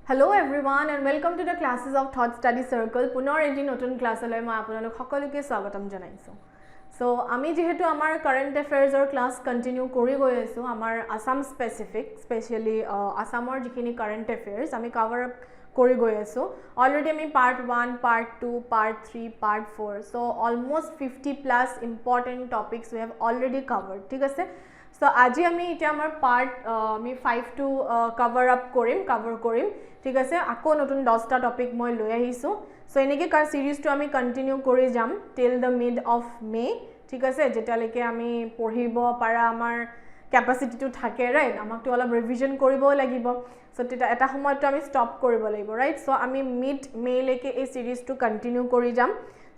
Hello everyone and welcome to the classes of Thought Study Circle. Punar enti notun class alai moi apunalok hokoluke swagatam janaisu. So ami jehetu amar current affairs or class continue kori goi asu amar Assam specific especially Assamor jikhini current affairs ami cover up kori goi asu. Already ami part 1, part 2, part 3, part 4. So almost 50 plus important topics we have already covered. Thik ase? So আজি আমি এটা আমার part আমি 5 to cover up করিম ঠিক আছে আকো নতুন 10টা টপিক মই লৈ আহিছো সো এনেকে কাৰ সিৰিজটো আমি কন্টিনিউ কৰি যাম টিল দ্য মিড অফ মে ঠিক আছে যেটালৈকে আমি পঢ়িব পাৰা আমাৰ ক্যাপাসিটিটো থাকে ৰাইট আমাকটো অলপ ৰিভিজন কৰিব লাগিব সো এটা সময়টো আমি স্টপ কৰিব লাগিব ৰাইট সো আমি মিড মে লৈকে এই সিৰিজটো কন্টিনিউ কৰি যাম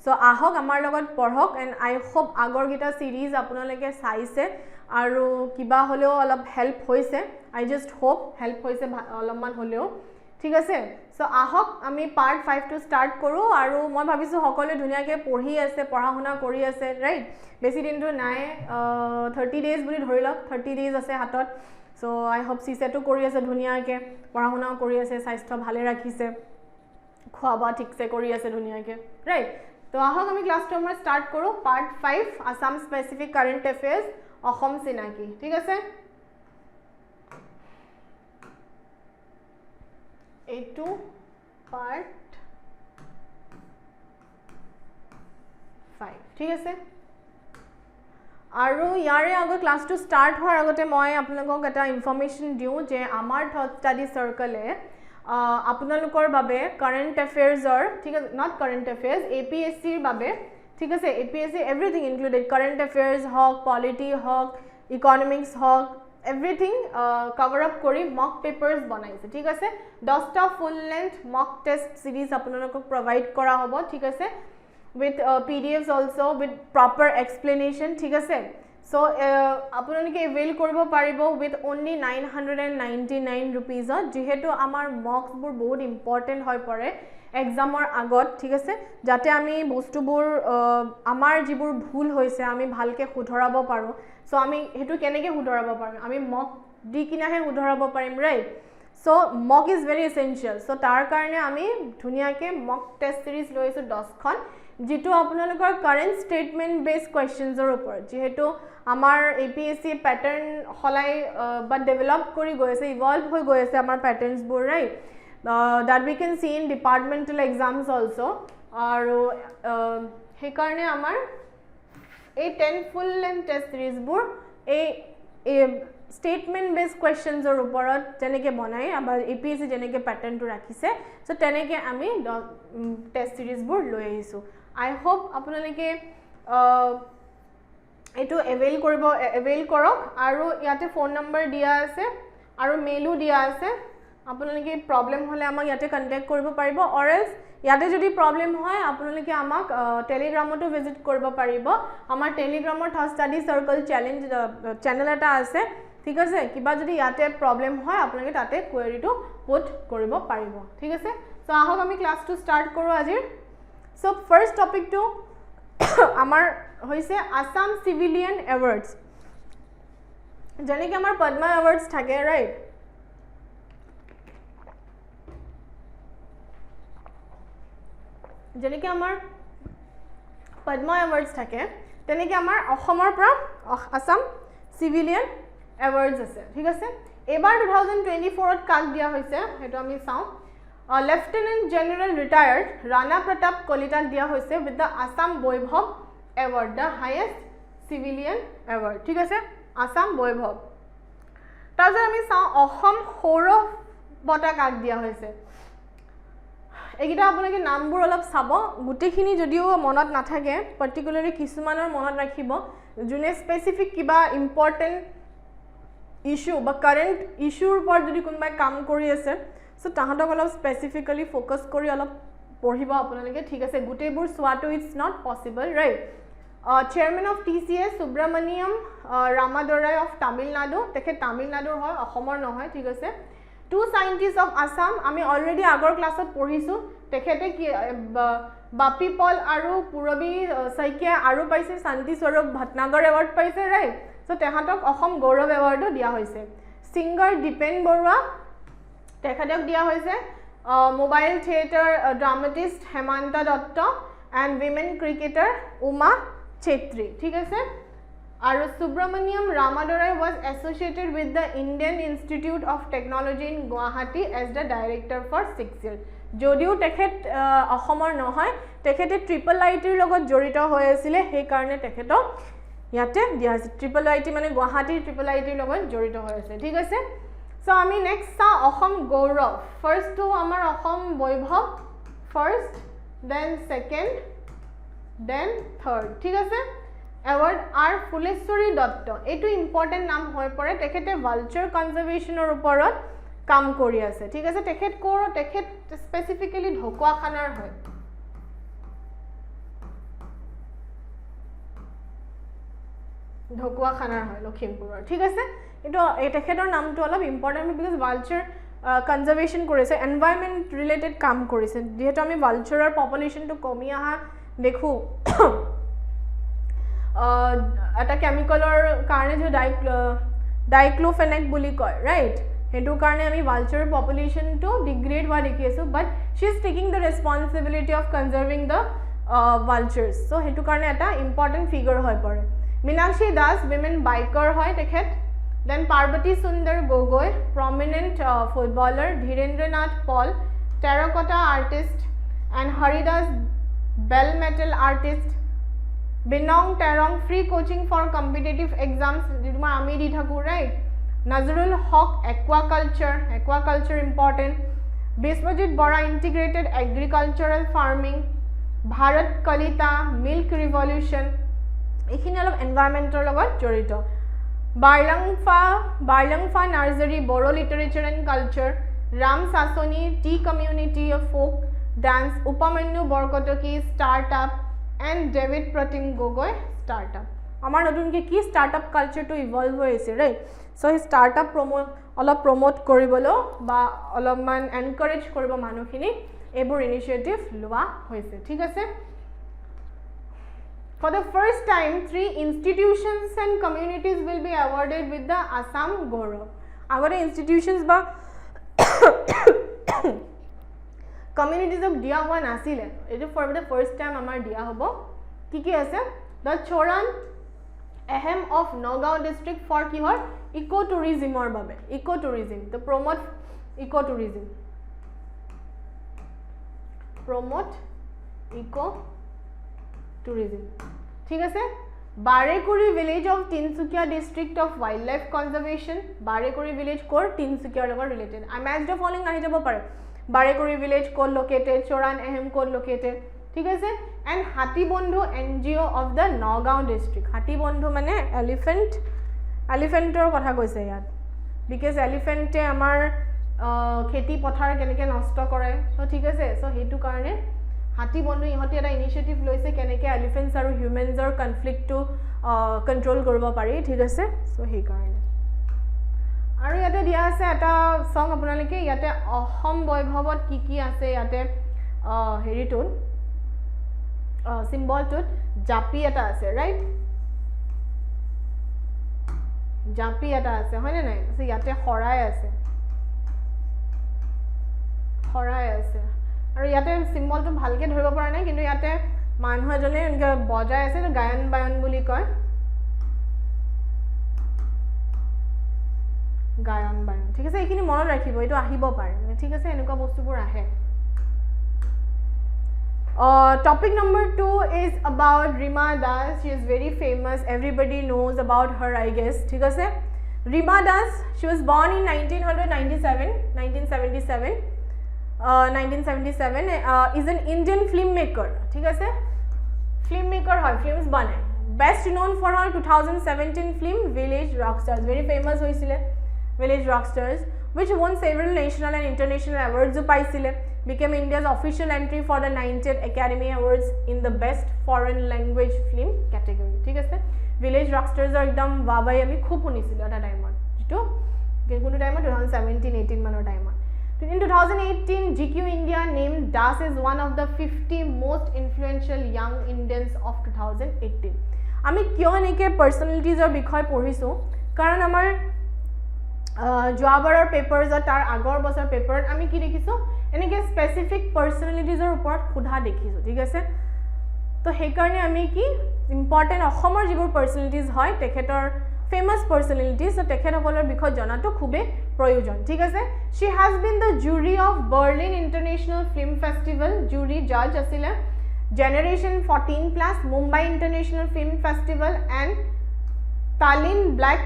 সো আহক আমাৰ লগত পঢ়ক এন্ড আই হোপ আগৰ গিটা সিৰিজ আপোনালোকে চাইছে আৰু কিবা হলেও অলপ হেল্প হৈছে আই জাস্ট হোপ হেল্প হৈছে অলপমান হলেও ঠিক আছে সো আহক আমি পার্ট 5 টু স্টার্ট কৰো আৰু মই ভাবিছো সকলে ধুনিয়াকে পঢ়ি আছে পঢ়াশুনা কৰি আছে ৰাইট বেছি দিনটো নাই 30 ডেজ বুলি ধৰি লওক 30 ডেজ আছে হাতত সো আই হোপ সিসেটো কৰি আছে ধুনিয়াকে পঢ়াশুনা কৰি আছে স্বাস্থ্য ভালে ৰাখিছে খোৱা ঠিকছে কৰি আছে ধুনিয়াকে ৰাইট তো আহক আমি ক্লাসটো আমাৰ স্টাৰ্ট কৰো part 5 Assam specific current affairs Assam চিনাকি ঠিক আছে এইটো পাৰ্ট 5 ঠিক আছে আৰু ইয়াৰে আগৰ ক্লাসটো স্টাৰ্ট হোৱাৰ আগতে মই আপোনালোকক এটা ইনফৰমেশন দিও যে আমাৰ থট ষ্টাডি সাৰ্কলে আপোনালোকৰ বাবে কাৰেন্ট অ্যাফেয়াৰ্সৰ ঠিক আছে নট কাৰেন্ট অ্যাফেয়াৰ্স এপিএসসিৰ বাবে ঠিক আছে এপিএসসি এভৰিথিং ইনক্লুডেড কাৰেন্ট অ্যাফেয়াৰ্স হক পলিটি হক ইকোনমিক্স হক এভৰিথিং কভাৰ আপ কৰি মক পেপারস বনাইছে ঠিক আছে 10টা ফুল লেন্থ মক টেস্ট সিরিজ আপোনালোকক প্রভাইড কৰা হ'ব ঠিক আছে with PDFs also with proper explanation ঠিক আছে so আপোনালোকে এভেইল কৰিব পাৰিব with only 999 rupees যেহেতু আমাৰ মক্স বোৰ বহুত ইম্পৰ্টেন্ট হৈ পৰে এক্সামৰ আগত ঠিক আছে যাতে আমি বস্তুবোৰ আমাৰ যিবোৰ ভুল হৈছে আমি ভালকে শুধৰাব পাৰো সো আমি হেতু কেনেকে শুধৰাব পাৰিম আমি মক দি কিনাহে শুধৰাব পাৰিম right so mock is very essential so তাৰ কাৰণে আমি ধুনিয়াকে মক টেস্ট সিৰিজ লৈছো 10খন যেটো আপোনালোকৰ কাৰেন্ট স্টেটমেন্ট বেস কোৱেশ্চনছৰ ওপৰত যেহেতু আমাৰ এপিএসসি প্যাটাৰ্ন হলাই বা ডেভেলপ কৰি গৈ আছে ইভলভ হৈ গৈ আছে আমাৰ প্যাটাৰ্নছ বোৰ right that we can see in departmental exams also আৰু সেই কাৰণে আমাৰ এই 10 ফুল লেন্থ টেস্ট সিৰিজ বোৰ এই statement based questions or operat jeneke banai aba APSC jeneke pattern to rakhise so teneke ami test series bur loi aisu I hope apnalike etu avail korok aru yate phone number dia ase aru mailu dia ase apnalike problem hole amak yate contact koribo paribo or else ইয়াতে যদি problem হয় আপোনালোকে আমাক টেলিগ্রামতো visit কৰিব পাৰিব আমাৰ টেলিগ্ৰামৰ thought study সাৰ্কল challenge channel এটা আছে ঠিক আছে কিবা যদি ইয়াতে প্ৰবলেম হয় আপোনালোকে তাতে কোৱেৰিটো পুট কৰিব পাৰিব ঠিক আছে সো আহক আমি ক্লাসটো স্টাৰ্ট কৰো আজি সো ফাৰ্স্ট টপিকটো আমাৰ হৈছে আসাম সিভিলিয়ান এৱাৰ্ডছ যেনেকৈ আমাৰ পদ্মা এৱাৰ্ডছ থাকে ৰাইট যেনেকৈ আমাৰ পদ্মা এৱাৰ্ডছ থাকে তেনেকৈ আমাৰ অসমৰ পৰা আসাম সিভিলিয়ান এৱাৰ্ডছ আছে ঠিক আছে এবাৰ 2024 ত কাক দিয়া হৈছে হেতু আমি চাও lieutenant general retired Rana Pratap কলিতাক দিয়া হৈছে with the Assam Baibhav award the highest civilian award ঠিক আছে আসাম বৈভৱ তাৰপিছত আমি চাও অসম সৌৰ বঁটা কাক দিয়া হৈছে এগিটা আপোনালোকে নামবোৰ অলপ চাব গুটেখিনি যদিও মনত নাথাকে পাৰ্টিকুলাৰলি কিছুমানৰ মনত ৰাখিব যোনে স্পেসিফিক কিবা ইম্পৰ্টেন্ট ইস্যু বা কাৰেন্ট ইস্যুৰ ওপৰত যদি কোনবাই কাম কৰি আছে সো তাহাঁতক অলপ স্পেসিফিক্যালি ফোকাস কৰি অলপ পঢ়িব আপোনালোকে ঠিক আছে গুটেবোৰ সোৱাটো it's not possible right chairman of TCS Subramaniam Ramadorai of Tamil Nadu তেখে তামিলনাডুৰ হয় অসমৰ নহয় ঠিক আছে টু সায়েন্টিস্ট অফ আসাম আমি অলৰেডি আগৰ ক্লাছত পঢ়িছো তেখেতে কি বাপি পল আৰু পুৰবী সাইকিয়া আৰু পাইছে শান্তি স্বৰূপ ভটনাগৰ এৱাৰ্ড পাইছে ৰাইট সো তেহাঁতক অসম গৌৰৱ এৱাৰ্ডো দিয়া হৈছে সিংগাৰ দীপেন বৰুৱা তেখেতক দিয়া হৈছে mobile theatre dramatist Hemanta Dutta and women cricketer Uma Chetry ঠিক আছে আৰু Subramaniam ৰামাদৰাই was associated with the Indian Institute of Technology in Guwahati as the director for 6 years যদিও তেখেত অসমৰ নহয় তেখেতে ট্ৰিপল আইটিৰ লগত জড়িত হৈ আছিল সেই কাৰণে তেখেতক ইয়াতে দিয়া আছে ট্ৰিপল আইটি মানে গুৱাহাটী ট্ৰিপল আইটিৰ লগত জড়িত হৈ আছে ঠিক আছে সো আমি নেক্সট চাওঁ অসম গৌৰৱ ফাৰ্ষ্ট টু আমাৰ Assam Baibhav first then second then third ঠিক আছে এৱাৰ্ড আৰ ফুলেশ্বৰী দত্ত এইটো ইম্পৰ্টেণ্ট নাম হৈ পৰে তেখেতে ভালচাৰ কনজাৰভেশ্যনৰ ওপৰত কাম কৰি আছে ঠিক আছে তেখেত স্পেচিফিকেলি ঢকুৱাখানাৰ হয় ঢকুৱাখানাৰ হয় লখিমপুৰৰ ঠিক আছে কিন্তু এই তেখেতৰ নামটো অলপ ইম্পৰ্টেণ্ট বিকজ ভালচাৰ কনজাৰভেশ্যন কৰিছে এনভাইৰনমেণ্ট ৰিলেটেড কাম কৰিছে যিহেতু আমি ভালচাৰৰ পপুলেশ্যনটো কমি অহা দেখোঁ এটা কেমিকেলৰ কাৰণে যে ডাইক্লোফেনেক বুলি কয় ৰাইট সেইটো কাৰণে আমি ভালচাৰ পপুলেশ্যনটো ডিগ্ৰেড হোৱা দেখি আছোঁ but she is taking the responsibility of conserving the vultures so' সেইটো কাৰণে এটা ইম্পৰ্টেণ্ট ফিগাৰ হৈ পৰে মীনাক্ষী দাস উইমেন বাইকাৰ হয় তেখেত then Parbati Sundar Gogoi prominent footballer Dhirendranath Paul terracotta artist and Haridas bell metal artist Binong Terang free coaching for competitive exams যিটো মই আমি দি থাকোঁ right Nazrul Haque aquaculture important Biswajit Bora integrated agricultural farming Bharat Kalita milk revolution এইখিনি অলপ এনভাইৰনমেণ্টৰ লগত জড়িত Birlangpha Narzary Bodo literature and culture Ram Sashni tea community of folk dance Upamanyu Borkakoti startup and David Pratim Gogoi startup আমাৰ নতুনকৈ কি ষ্টাৰ্টআপ কালচাৰটো ইভলভ হৈ আছে ৰাইট চ' সেই ষ্টাৰ্টআপ অলপ প্ৰমোট কৰিবলৈও বা অলপমান এনকাৰেজ কৰিব মানুহখিনিক এইবোৰ ইনিচিয়েটিভ লোৱা হৈছে ঠিক আছে For the first time, 3 institutions and communities will be awarded with the Assam Gaurav. Agora institutions ba communities of dia one asile. It is for the first time amar dia hobo. Ki ase? The Choran Ahem of Nagaon district for ki hor ecotourism or babe. Ecotourism. The promote ecotourism. Promote ecotourism. ঠিক আছে Barekuri village of Tinsukia district of wild life conservation Barekuri village কোৰ তিনচুকীয়াৰ লগত related I match the following আহি যাব পাৰে Barekuri village কোৰ located চোৰান এহেম কোৰ লোকেটেড ঠিক আছে and Hatibandhu NGO' of the Nagaon district Hatibandhu মানে এলিফেণ্টৰ কথা কৈছে ইয়াত বিকজ এলিফেণ্টে আমাৰ খেতি পথাৰ কেনেকৈ নষ্ট কৰে চ' ঠিক আছে চ' সেইটো কাৰণে হাতীবন্ধু ইহঁতে এটা ইনিচিয়েটিভ লৈছে কেনেকৈ এলিফেণ্টছ আৰু হিউমেনছৰ কনফ্লিক্টটো কণ্ট্ৰল কৰিব পাৰি ঠিক আছে চ' সেইকাৰণে আৰু ইয়াতে দিয়া আছে এটা চং আপোনালোকে ইয়াতে অসম বৈভৱত কি আছে ইয়াতে হেৰিটোত চিম্বলটোত জাপি এটা আছে ৰাইট জাপি এটা আছে হয়নে নাই ইয়াতে শৰাই আছে আৰু ইয়াতে চিম্বলটো ভালকৈ ধৰিব পৰা নাই কিন্তু ইয়াতে মানুহ এজনে এনেকৈ বজাই আছে গায়ন বায়ন বুলি কয় গায়ন বায়ন ঠিক আছে এইখিনি মনত ৰাখিব এইটো আহিব পাৰে ঠিক আছে এনেকুৱা বস্তুবোৰ আহে topic number 2 is about Rima Das. She is very famous, everybody knows about her I guess ঠিক আছে Rima Das, she was born in 1977 is an Indian filmmaker ঠিক আছে filmmaker হয় films বানায় best known for her 2017 film Village Rockstars very famous হৈছিলে Village Rockstars which won several national and international awards পাইছিলে became India's official entry for the 90th Academy Awards in the best foreign language film category ঠিক আছে Village Rockstars একদম বাবাই আমি খুব শুনিছিলোঁ এটা টাইমত যেটো কোনটো টাইমত 2017-18 মানৰ টাইমত In 2018, GQ India named Das as one of the 50 most influential young Indians of 2018. আমি কিয় এনেকৈ পাৰ্চনেলিটিজৰ বিষয়ে পঢ়িছোঁ কাৰণ আমাৰ যোৱাবাৰৰ পেপাৰছত তাৰ আগৰ বছৰ পেপাৰত আমি কি দেখিছোঁ এনেকৈ স্পেচিফিক পাৰ্চনেলিটিজৰ ওপৰত সোধা দেখিছোঁ ঠিক আছে তো সেইকাৰণে আমি কি ইম্পৰ্টেণ্ট অসমৰ যিবোৰ পাৰ্চনেলিটিজ হয় তেখেতৰ ফেমাছ পাৰ্চনেলিটিজ তো তেখেতসকলৰ বিষয়ে জনাটো খুবেই প্ৰয়োজন ঠিক আছে शी हैज बीन द জুৰি of Berlin international film festival জুৰি জাজ আছিলে generation 14+ Mumbai international film festival and Tallinn black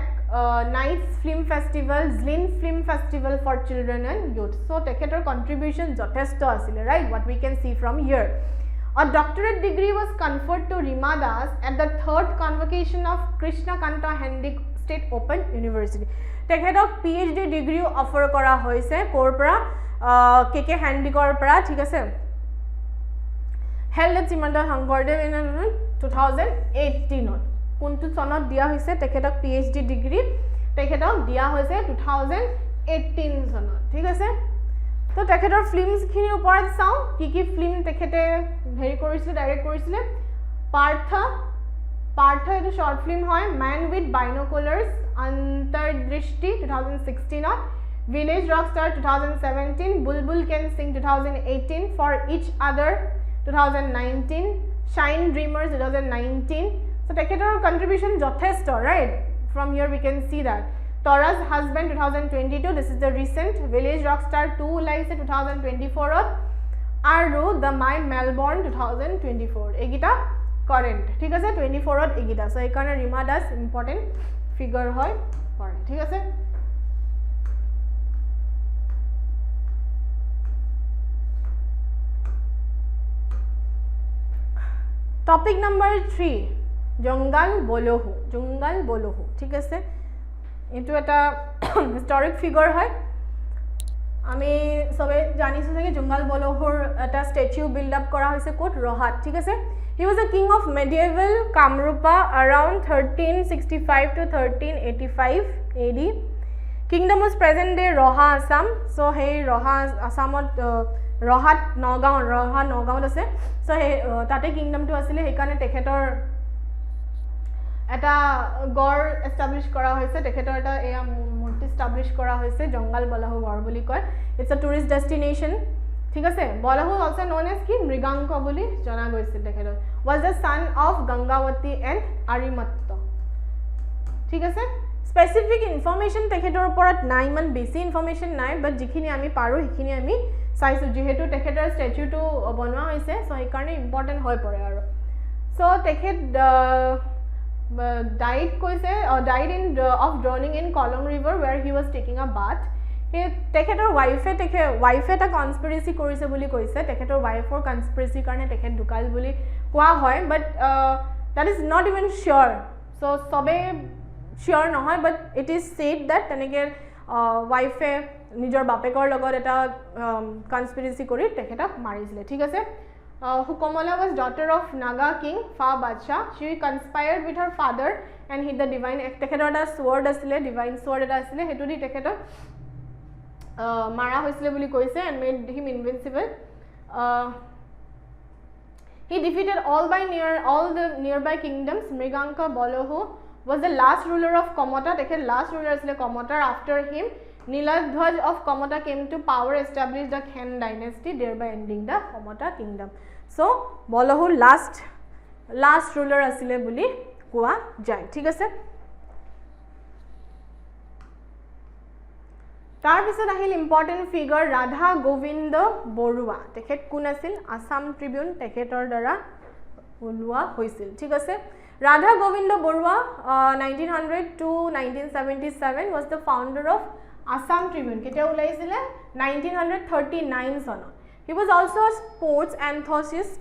Nights Film Festival, Zlin Film Festival for Children and Youth. So, tekhetor contribution jothesto asile, right? What we can see from here. A doctorate degree was conferred to Rima Das at the 3rd convocation of Krishna Kanta Hendik State Open University. Tekhetok PhD degree offer kora hoise kor pora KK Hendikor pora, thik ase? Held at Simanta Hangordev in 2018. কোনটো সনত দিয়া হৈছে তেখেতক PhD degree তেখেতক দিয়া হৈছে 2018 সনত ঠিক আছে তো তেখেতৰ ফিল্মছখিনিৰ ওপৰত চাওঁ কি কি ফিল্ম তেখেতে হেৰি কৰিছিলে ডাইৰেক্ট কৰিছিলে পাৰ্থ এইটো শৰ্ট ফিল্ম হয় man with binoculars Antardristi 2016 village rockstar 2017 Bulbul can sing 2018 for each other 2019 shine dreamers 2019 So, tekhetor contribution jothesto, right? From here we can see that. Tora's Husband 2022, this is the recent. Village Rockstar 2 laise 2024. Aru The My Melbourne 2024. Egita current. Thik ase 24 ot egita. So, ekane Rima Das important figure hoy pore. Thik ase? Topic number 3. জংগাল বলহু ঠিক আছে এটো এটা হিস্টৰিক figure হয় আমি সবে জানিছো যে জংগাল বলহুৰ এটা স্ট্যাচু বিল্ড আপ কৰা হৈছে কোট ৰহাত ঠিক আছে he was a king of medieval Kamarupa around 1365 to 1385 AD kingdom was present day Roha Assam so hey Roha Assamot ৰহাত নগাঁৱত আছে সো তাতে কিংডমটো আছিল হেকানে তেখেতৰ এটা গড় এস্টাবলিশ কৰা হৈছে তেখেতৰ এটা এয়া মূৰ্তি এস্টাবলিশ কৰা হৈছে জংগাল বলহু গড় বুলি কয় ইটস আ টুৰিষ্ট ডেষ্টিনেশ্যন ঠিক আছে বলহু অলসো নোন এজ কি মৃগাংক বুলি জনা গৈছিল তেখেতৰ was the son of Gangavati and Arimatta ঠিক আছে স্পেসিফিক ইনফৰমেশন তেখেতৰ ওপৰত নাই ইমান বেছি ইনফৰমেশন নাই বাট যিখিনি আমি পাৰো সেইখিনি আমি চাইছো যেহেতু তেখেতৰ স্ট্যাচুটো বনোৱা হৈছে সো এই কাৰণে ইম্পৰ্টেন্ট হৈ পৰে আৰু সো তেখেত died of drowning in Kollam River where he was taking a bath. তেখেতৰ wife এটা conspiracy কৰিছে বুলি কৈছে তেখেতৰ wife conspiracy কাৰণে তেখেত ঢুকাল বুলি কোৱা হয় but that is not even sure so সবে sure নহয় but it is said that তেনেকে wife নিজৰ বাপেকৰ লগত এটা conspiracy কৰি তেখেতক মাৰিছিলে ঠিক আছে Hukomala was daughter of Naga king Fa Badshah. She conspired with her father and hid the divine tekhetor da sword asile divine sword eta asile hetu di tekhetor mara hoisile boli koise and made him invincible. He defeated all the nearby kingdoms. Mriganka Bolohu was the last ruler of Komota. Tekhet last ruler asile Komota. After him Niladhwaj of Komota came to power, established the Khen dynasty, thereby ending the Komota kingdom. So, Bolohu last ruler asile boli koa jay. Thik ase? Tar pisot ahil important figure Radha Govinda Borua. Tekhet kun asil Assam Tribune tekhetor dara ulua hoisil. Thik ase? Radha Govinda Borua 1900 to 1977 was the founder of Assam Tribune. Kete ulaisile 1939 sonot. He was also a sports enthusiast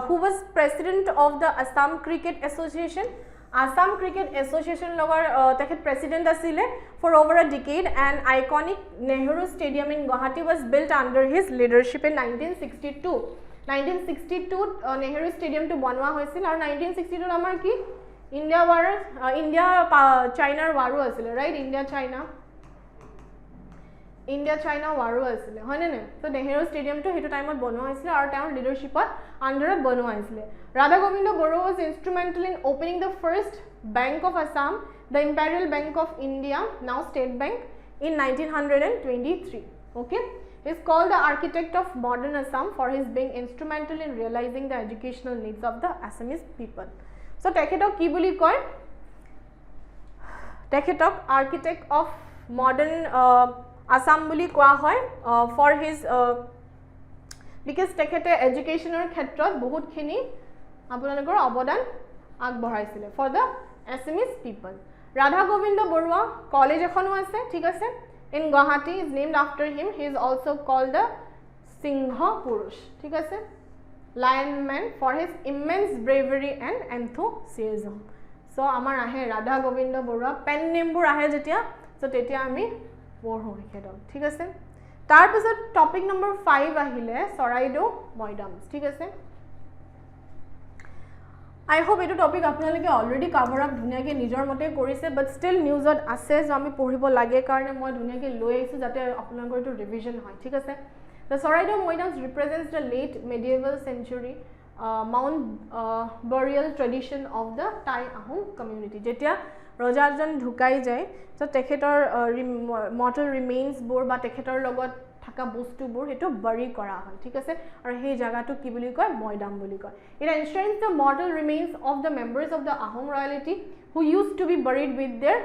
who was president of the Assam Cricket Association. Assam Cricket Association logar tekhet president asile for over a decade and iconic Nehru Stadium in Guwahati was built under his leadership in 1962. 1962 Nehru Stadium to banwa hoisil aru 1962 amar ki India war China waru asile right India China India China ৱাৰো আছিলে হয়নে নাই তো নেহেৰু ষ্টেডিয়ামটো সেইটো টাইমত বনোৱা হৈছিলে আৰু তেওঁৰ লিডাৰশ্বিপত আণ্ডাৰত বনোৱা হৈছিলে Radha Gobinda Barua was instrumental in opening the first Bank of Assam, the Imperial Bank of India, now State Bank, in 1923. Okay, he is called the architect of modern Assam for his being instrumental in realizing the educational needs of the Assamese people. So tekhetok ki boli koy, tekhetok architect of modern Assam boli koa hoy for his because tekhete educational khetrot bahut khini আপোনালোকৰ অবদান আগবঢ়াইছিলে for the Assamese people. Radha Govinda Borua college এখনো আছে ঠিক আছে in Guwahati is named after him. He is also called the Singha Purush ঠিক আছে lion man for his immense bravery and enthusiasm. So amar ahe Radha Govinda Borua pen name bur ahe jetia so tetia ami পঢ়ো একেদম ঠিক আছে তাৰ পিছত topic number 5 আহিলে চৰাইদেউ মৈদাম ঠিক আছে I hope etu topic apnalike already cover up dhuniake nijor mote korise but still news ot ase jo ami poribo lage karone moi dhuniake loi aisu jate apnalokor etu revision hoy thik ase the Soraideo Moidams represents the late medieval century mount burial tradition of the Thai Ahom community jetia rojajon dhukai jay so tekhetor mortal remains bor ba tekhetor logot থাকা বস্তুবোৰ হেতু বৰি কৰা হয় ঠিক আছে আৰু সেই জায়গাটো কি বুলি কয় মৈদাম বুলি কয় it enshrines the mortal remains of the members of the Ahom royalty who used to be buried with their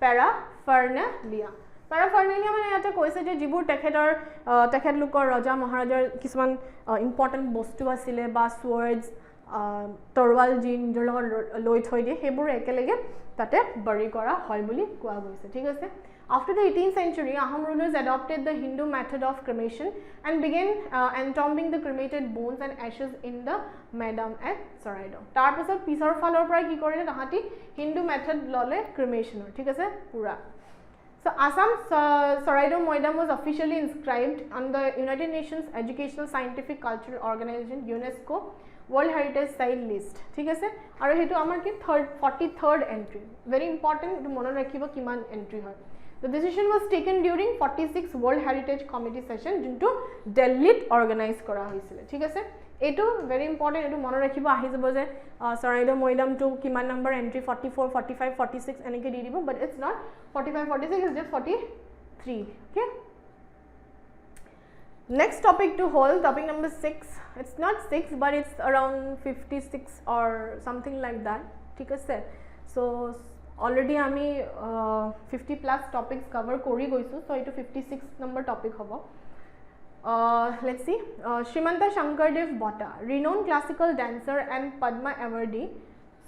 paraphernalia মানে ইয়াতে কৈছে যে যিবোৰ তেখেত লোকৰ ৰজা মহাৰাজাৰ কিছুমান ইম্পৰ্টেন্ট বস্তু আছিল বা swords তৰৱাল যি নিজৰ লগত লৈ থৈ দিয়ে সেইবোৰ একেলগে তাতে বৰি কৰা হয় বুলি কোৱা গৈছে ঠিক আছে After the 18th century, Ahom rulers adopted the Hindu method of cremation and began entombing the cremated bones and ashes in the Maidam at Soraideo. Tar pasot pisor falor pora ki korile tahati Hindu method lole cremation thik ase pura. So Assam Soraideo Moidam was officially inscribed on the United Nations Educational Scientific Cultural Organization UNESCO World Heritage Site list thik ase aru hetu amar ki 43rd entry very important to monon rakhibo kiman entry hoy The decision was taken during 46th World Heritage Committee session jinto Delhi organize kora hoisile thik ase etu very important etu mono rakhibo ahi jabo je Soraideo Moidam to kiman number entry 44 45 46 enike di dibo but it's not 45 46 is just 43 okay next topic to hold topic number 6 it's not 6 but it's around 56 or something like that thik ase so already ami 50 plus topics cover kori goisu so etu 56 number topic hobo let's see Srimanta Shankardev Bhatta renowned classical dancer and Padma awardee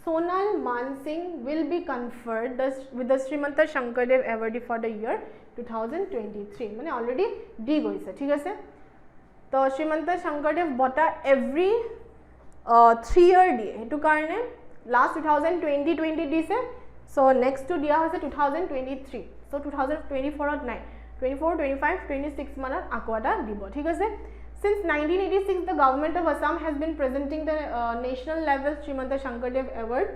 Sonal Mansingh will be conferred with the Srimanta Shankardev awardee for the year 2023 mane already di goise thik ase to Srimanta Shankardev Bhatta every 3 year die etu karone last 2020 dise So next to dia hoise 2023 so 2024 ot nai 24 25 26 manat akoada dibo thik ase since 1986 the government of Assam has been presenting the national level Srimanta Shankardev award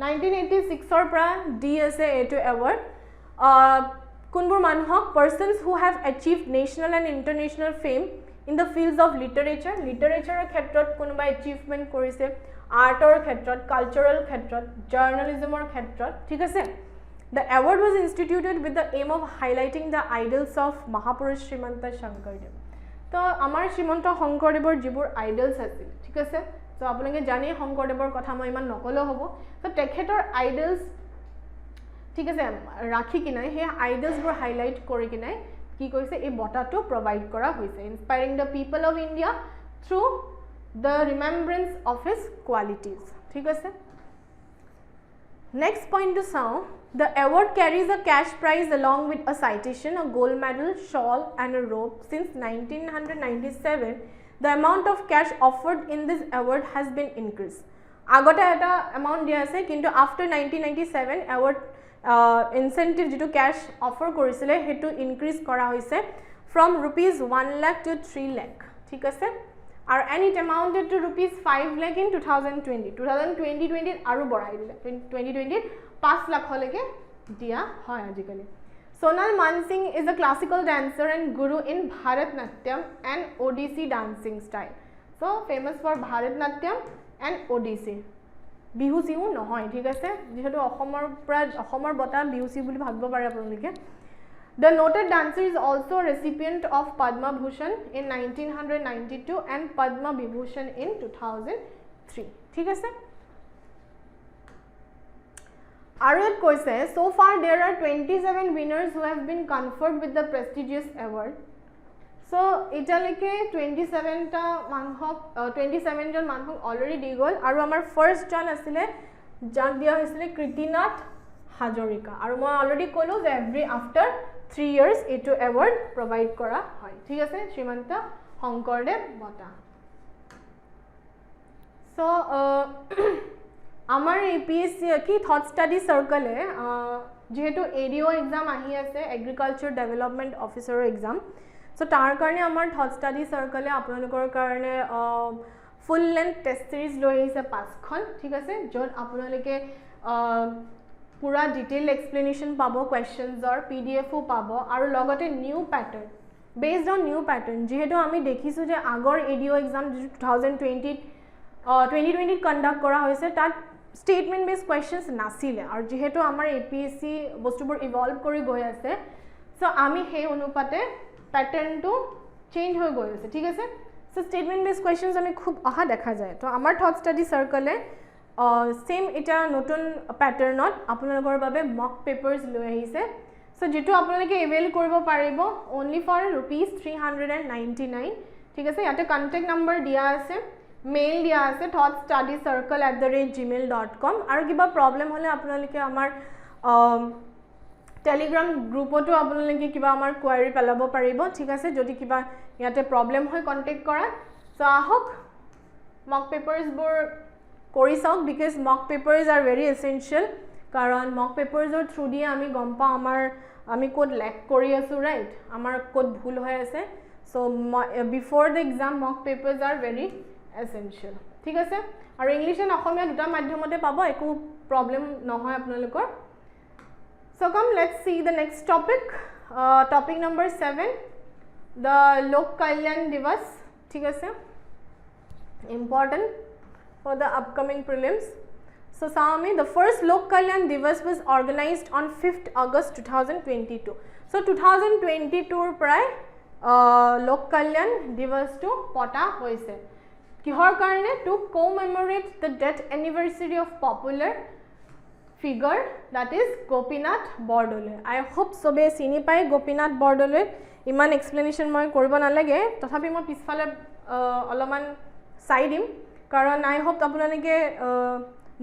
1986 or pra DSA etu award kunbur manhok persons who have achieved national and international fame in the fields of literature khetrot konoba achievement korise art or khetrot cultural khetrot journalism or khetrot thik ase the award was instituted with the aim of highlighting the idols of Mahapurush Srimanta Shankardev to amar Srimanta Shankardev jibur idols asil thik ase so apnaloke jani Shankardev kotha moi iman nokolo hobo so tekhetor idols thik ase rakhi kinai he idols bur highlight kori kinai ki koise ei bota to provide kora hoise inspiring the people of India through the remembrance of his qualities thik ase next point to sound the award carries a cash prize along with a citation a gold medal shawl and a robe since 1997 the amount of cash offered in this award has been increased agote eta amount dia ase kintu after 1997 award incentive jitu cash offer korisile hetu increase kora hoise from rupees 1 lakh to 3 lakh thik ase and it amounted to rupees 5 lakh in 2020 aru borai dile 2020 5 lakh holeke dia hoy ajikali Sonal Mansingh is a classical dancer and guru in Bharatnatyam and Odissi dancing style. So famous for Bharatnatyam and Odissi. Bihu sihu nohoy, thik ase jehetu Ahomar bota bihu sihu boli bhabibo pare apnalike. The noted dancer is also a recipient of Padma Bhushan in 1992 and Padma Vibhushan in 2003. Thik ase? Arut koise, so far there are 27 winners who have been conferred with the prestigious award. So etalike 27 ta manhok 27 jon manhok already di gol aru amar first jon asile jak dia hoisile Kritinath Hajorika aru moi already kolo je every after 3 years eto award provide kora hoy. Thik ase Srimanta Shonkordev Bota. So আমার APSC কি thought study সার্কেলে যেহেতু ADO exam আহি আছে agriculture development অফিসাৰৰ exam so তাৰ কাৰণে আমাৰ thought study সাৰ্কেলে আপোনালোকৰ কাৰণে ফুল লেন্থ টেষ্ট সিৰিজ লৈ আহিছে 5খন ঠিক আছে য'ত আপোনালোকে পুৰা ডিটেইল এক্সপ্লেনেশন পাব কোৱেশ্চনছৰ পিডিএফও পাব আৰু লগতে new pattern based on new pattern যেহেতু আমি দেখিছো যে আগৰ ADO এক্সাম 2020 কন্ডাক্ট কৰা হৈছে তাত statement based questions nasile ar jehetu amar APSC bostubor evolve kori goi ase so ami he onupate pattern to change hoy goi ase thik ase so statement based questions ami khub aha dekha jay to amar thought study circle same eta notun pattern not apnalogor babe mock papers loi ahise so jetu apnaloke avail koribo paribo only for ₹399 thik ase yate contact number dia ase mail dia ase thoughtstudycircle@gmail.com aru kiba problem hole apnalike amar telegram group oto apnalike kiba amar query pelabo paribo thik ase jodi kiba yate problem hoy contact kora so ahok mock papers bor kori sauk because mock papers are very essential karon mock papers or through dia ami gom pa amar ami code lack kori asu right amar code bhul hoy ase so before the exam mock papers are very essential ঠিক আছে আৰু English and অসমীয়া দুটা মাধ্যমতে পাব একো problem নহয় আপোনালোকৰ so come let's see the next topic topic number 7 the Lok Kalyan Divas ঠিক আছে important for the upcoming prelims so Sami the first Lok Kalyan Divas was organized on 5th August 2022 so 2022 প্ৰায় Lok Kalyan Divas to পতা হৈছে কিহৰ কাৰণে to commemorate the death anniversary of popular figure that is Gopinath Bordole I hope sobe চিনি পাই Gopinath Bordole ইমান explanation মই কৰিব নালাগে তথাপি মই পিছফালে অলমান চাই দিম কাৰণ I hope আপোনালোকে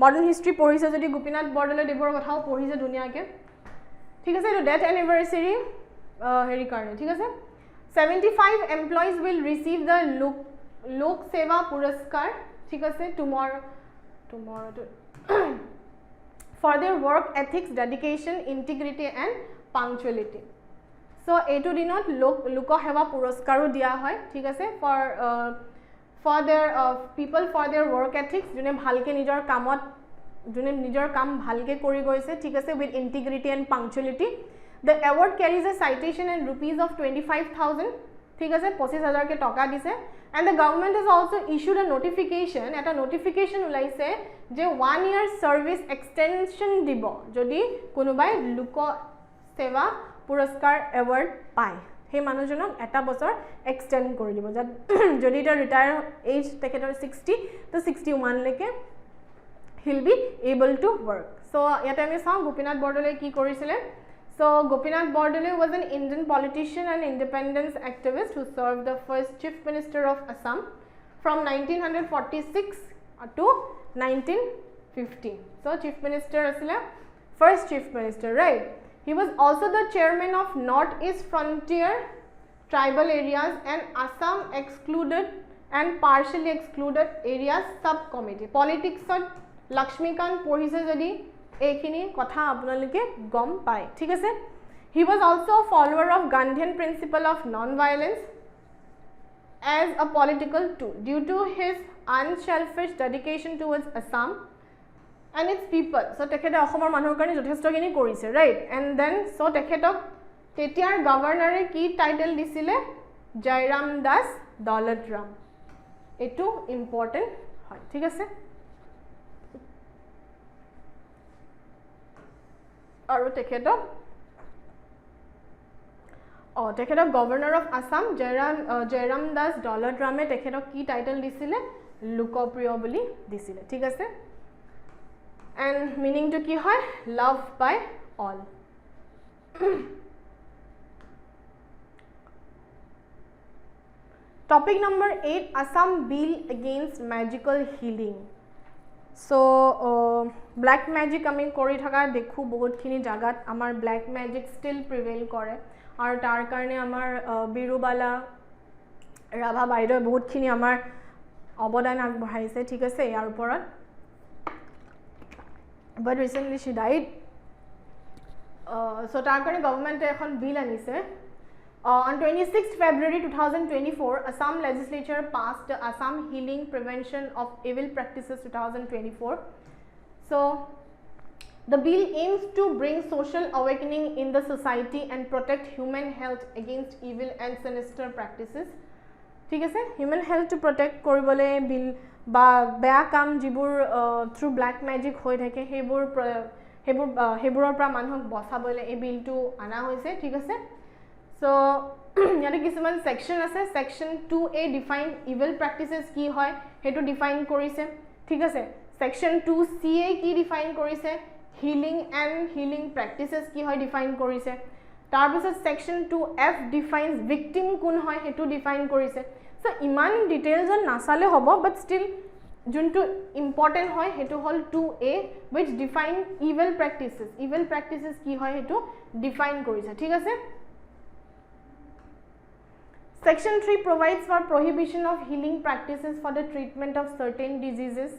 মডাৰ্ন হিষ্ট্ৰি পঢ়িছে যদি Gopinath Bordole দেৱৰ কথাও পঢ়িছে ধুনিয়াকে ঠিক আছে এটো death anniversary হেৰি কাৰণে ঠিক আছে 75 employees will receive the Lok Seva Puraskar ঠিক আছে tomorrow for their work ethics dedication integrity and punctuality so etu dinot Lok Seva Puraskaru dia hoy ঠিক আছে for their people for their work ethics june bhalke nijor kamot june nijor kam bhalke kori goise ঠিক আছে with integrity and punctuality the award carries a citation and rupees of 25000 ঠিক আছে 25000 ke taka dise and the government has also issued a notification eta notification ulaise je 1 year service extension dibo jodi konubai Lok Seva Puraskar award pai he manujonok eta bochor extend kori dibo jodi ta retire age teketor 60 to 61 leke he'll be able to work so yata ami saw Gopinath Bordole ki korisile so Gopinath Bordole was an Indian politician and independence activist who served the first chief minister of Assam from 1946 to 1950 so chief minister asile first chief minister right he was also the chairman of North East Frontier tribal areas and Assam excluded and partially excluded areas subcommittee politics Lakshmikant পঢ়িছে যদি এইখিনি কথা আপোনালোকে গম পায় ঠিক আছে he was also a follower of Gandhian principle of non violence as a political tool due to his unselfish dedication towards Assam and its people so tekhete ahomar manhor karone jothestogini korise right and then so tekhetok তেতিয়াৰ গভৰ্ণৰে কি title দিছিলে জয়ৰাম দাস দৌলতৰাম এটো important হয় ঠিক আছে আৰু তেখেতক তেখেতক গভৰ্ণৰ অফ আসাম জয়ৰাম দাস দৌলতৰামে তেখেতক কি টাইটেল দিছিলে লোকপ্ৰিয় বুলি দিছিলে ঠিক আছে এন্ড মিনিং টু কি হয় love by all Topic number 8 Assam Bill against magical healing. So black magic আমি কৰি থকা দেখো বহুতখিনি জাগাত আমাৰ black magic still prevail কৰে আৰু তাৰ কাৰণে আমাৰ বিৰুবালা ৰাভা বাইদেউ বহুতখিনি আমাৰ অৱদান আগবঢ়াইছে ঠিক আছে ইয়াৰ ওপৰত but recently she died so তাৰ কাৰণে গভৰ্ণমেণ্টে এখন বিল আনিছে On 26th February 2024, Assam legislature passed the Assam Healing Prevention of Evil Practices 2024. So, the bill aims to bring social awakening in the society and protect human health against evil and sinister practices. ঠিক আছে human health to protect কৰিবলে bill বা বেয়া কাম যিবোৰ through black magic হৈ থাকে হেবোৰৰ পৰা মানুহক বচাবলে এই বিলটো আনা হৈছে ঠিক আছে So, यानी किसुमान section আছে section 2A define evil practices কি হয় হেতু define কৰিছে ঠিক আছে section 2CA কি define কৰিছে healing and healing practices কি হয় define কৰিছে তাৰ পিছত section 2F defines victim কোন হয় হেতু define কৰিছে so ইমান details নাচালে হ'ব but still যোনটো important হয় হেতু হল 2A which define evil practices কি হয় হেতু define কৰিছে ঠিক আছে Section 3 provides for prohibition of healing practices for the treatment of certain diseases.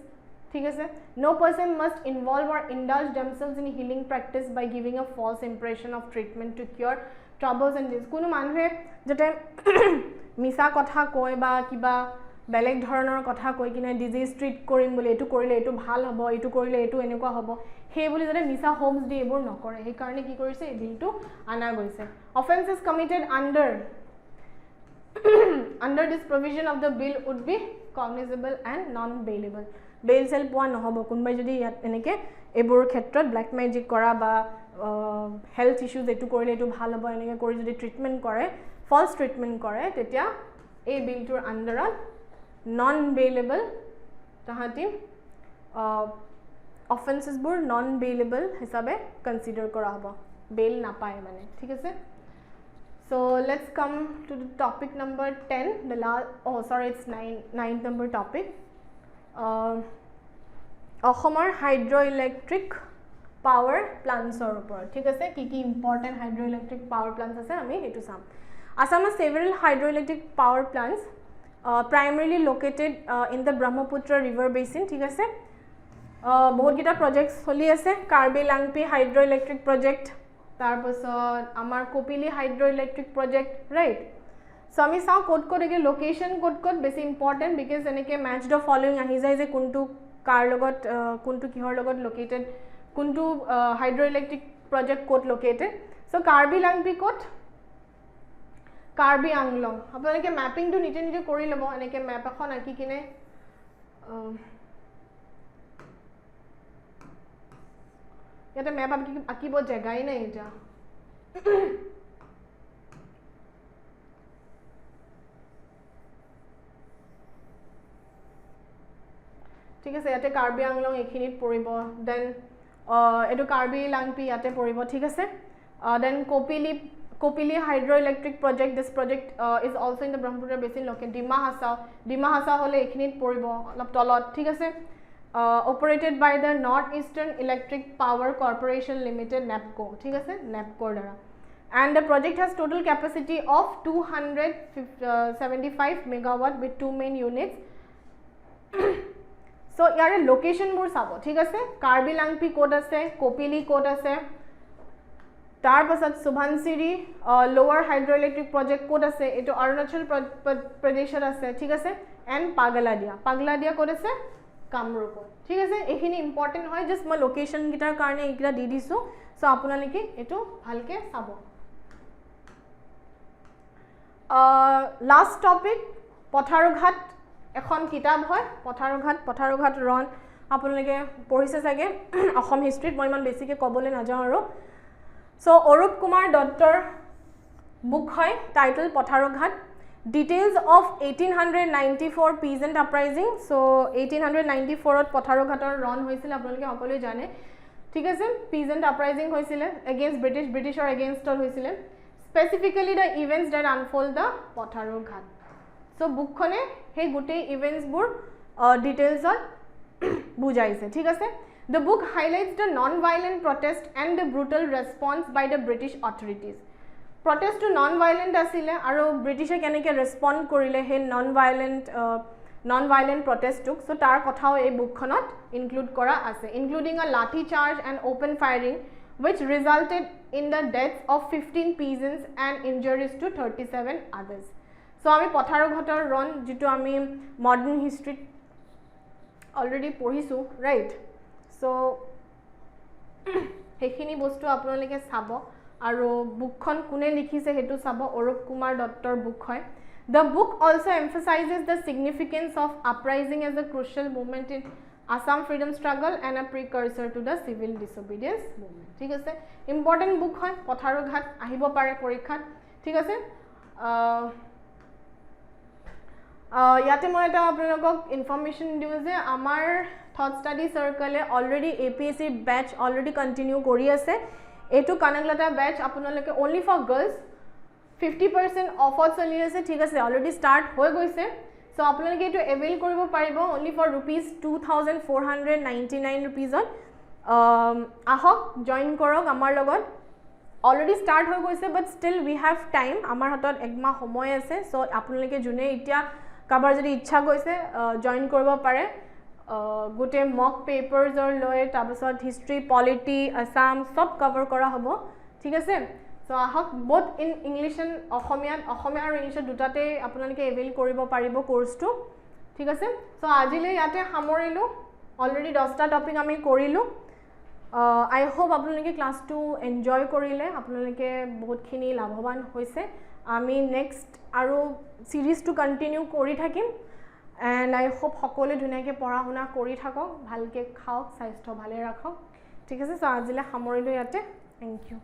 ठीक है sir? No person must involve or indulge themselves in healing practice by giving a false impression of treatment to cure troubles and diseases. কোনো মানুহে যেতে মিছা কথা কয় বা কিবা বেলেগ ধৰণৰ কথা কৈ কিনে ডিজিজ ট্ৰিট কৰিম বুলি এটো কৰিলে এটো ভাল হ'ব এটো কৰিলে এটো এনেকুৱা হ'ব হে বুলি যেতে মিছা হোমস দি এবোৰ নকৰে এই কাৰণে কি কৰিছে এই বিলটো আনা গৈছে offenses committed under this provision of the bill would be cognizable and non bailable bail cell পোৱা নহব কোনবাই যদি এনেকে এবোৰ ক্ষেত্ৰত black magic কৰা বা health issues এটো কৰিলে এটো ভাল হ'ব এনেকে কৰি যদি ট্ৰিটমেন্ট কৰে false treatment কৰে তেতিয়া এই বিলটোৰ আন্ডাৰত non bailable তাহাতি offenses বোৰ non bailable হিচাপে কনসিডাৰ কৰা হ'ব bail নাপায় মানে ঠিক আছে So let's come to the topic number 10 the last it's ninth number topic Assam hydroelectric power plants or ঠিক আছে কি কি important hydroelectric power plants আছে আমি হেতু চাম Assam has several hydroelectric power plants primarily located in the Brahmaputra river basin ঠিক আছে বহুত গিটা projects চলি আছে Karbi Langpi hydroelectric project তাৰ পাছত আমাৰ কপিলি হাইড্ৰোইলেক্ট্ৰিক প্ৰজেক্ট ৰাইট সো আমি চাও কোড একে লোকেশন কোড বেছি ইম্পৰ্টেন্ট বিকজ এনেকে ম্যাচ দ্য ফলোইং আহি যায় যে কোনটো কাৰ লগত কোনটো কিহৰ লগত লোকেটেড কোনটো হাইড্ৰোইলেক্ট্ৰিক প্ৰজেক্ট কোড লোকেটেড সো কাৰ্বি লাংপি কোড কাৰ্বি আংলং আপোনালোকে ম্যাপিংটো নিজে কৰি লব এনেকে ম্যাপ এখন আকি কিনে ইয়াতে ম্যাপ আকিব জায়গাই নাই এটা ঠিক আছে ইয়াতে কাৰ্বি আংলং এখিনিত পৰিব দেন এটো কাৰ্বি লাংপি ইয়াতে পৰিব ঠিক আছে then Kopili hydroelectric project this project is also in the Brahmaputra basin located Dima Hasao hole ekhinit poribo olop tolot ঠিক আছে operated by the Northeastern Electric Power Corporation Limited NEPCO ঠিক আছে NEPCO দ্বাৰা and the project has total capacity of 275 megawatt with two main units so yare location bur sabo ঠিক আছে Karbi Langpi code আছে Kopili code আছে তাৰ পাছত সুভানসিৰি লোৱাৰ হাইড্ৰোইলেক্ট্ৰিক প্ৰজেক্ট কোড আছে এটো অৰুণাচল প্ৰদেশত আছে ঠিক আছে এন্ড পাগলাদিয়া কোড আছে কামৰূপ ঠিক আছে এখিনি ইম্পৰ্টেন্ট হয় জাস্ট মই লোকেশন গিটাৰ কাৰণে ইগৰা দি দিছো সো আপোনালোকে এটো ভালকে চাব লাষ্ট টপিক পথাৰুঘাট এখন কিতাপ হয় পথাৰুঘাট ৰণ আপোনালোকে পঢ়িছে চাগে অসম হিষ্ট্ৰীত মই ইমান বেছিকৈ ক'বলৈ নাযাওঁ আৰু সো অৰূপ কুমাৰ দত্তৰ বুক হয় title Patharughat details of 1894 peasant uprising so 1894ত পথাৰুঘাটৰ ৰণ হৈছিল আপোনালোকে সকলোৱে জানে ঠিক আছে পিজেণ্ট আপৰাইজিং হৈছিলে এগেইনষ্ট ব্ৰিটিছৰ এগেইনষ্টত হৈছিলে specifically the events that unfold the Patharughat so বুকখনে সেই গোটেই ইভেণ্টছবোৰ ডিটেইলছত বুজাইছে ঠিক আছে The book highlights the non-violent protest and the brutal response by the British authorities. Protest to non-violent asile aro British keneke respond korile he non-violent protest tuk so tar kothao ei book khonot include kora ase including a lathi charge and open firing which resulted in the deaths of 15 peasants and injuries to 37 others. So ami Potharughator ron jitu ami modern history already পঢ়িছো right so হেখিনি বস্তু আপোনালোকে চাব আৰু বুকখন কোনে লিখিছে হেতু চাব অৰূপ কুমাৰ দত্তৰ বুক হয় the book also emphasizes the significance of uprising as a crucial movement in Assam freedom struggle and a precursor to the civil disobedience movement ঠিক আছে ইম্পৰ্টেন্ট বুক হয় পথাৰুঘাট আহিব পাৰে পৰীক্ষাত ঠিক আছে ইয়াতে মই এটা আপোনালোকক ইনফৰমেশন দিও যে আমাৰ থট ষ্টাডি সাৰ্কেলে already APSC batch already continue কৰি আছে এটো কানগলতা ব্যাচ আপোনালোকে only for girls 50% অফত চলি আছে ঠিক আছে অলৰেডি স্টাৰ্ট হৈ গৈছে সো আপোনালোকে এটো এভেইল কৰিব পাৰিব only for rupees 2499 rupeesত আহক জয়েন কৰক আমাৰ লগত অলৰেডি স্টাৰ্ট হৈ গৈছে but still we have time আমাৰ হাতত একমাহ সময় আছে সো আপোনালোকে জুনে এতিয়া কাবাৰ যদি ইচ্ছা গৈছে জয়েন কৰিব পাৰে গোটে মক পেপাৰছৰ লৈ তাৰপিছত হিষ্ট্ৰী পলিটি আসাম সব কভাৰ কৰা হ'ব ঠিক আছে সো আহক both in English and অসমীয়া আৰু ইংলিছত দুটাতে আপোনালোকে এভেইল কৰিব পাৰিব কোৰ্সটো ঠিক আছে সো আজিলৈ ইয়াতে সামৰিলো অলৰেডি 10টা টপিক আমি কৰিলো I hope আপোনালোকে ক্লাসটো এনজয় কৰিলে আপোনালোকে বহুতখিনি লাভৱান হৈছে আমি নেক্সট আৰু সিৰিজটো কন্টিনিউ কৰি থাকিম and I hope সকলোৱে ধুনীয়াকৈ পঢ়া শুনা কৰি থাকক ভালকৈ খাওক স্বাস্থ্য ভালে ৰাখক ঠিক আছে সো আজিলৈ সামৰিলো ইয়াতে থ্যাংক ইউ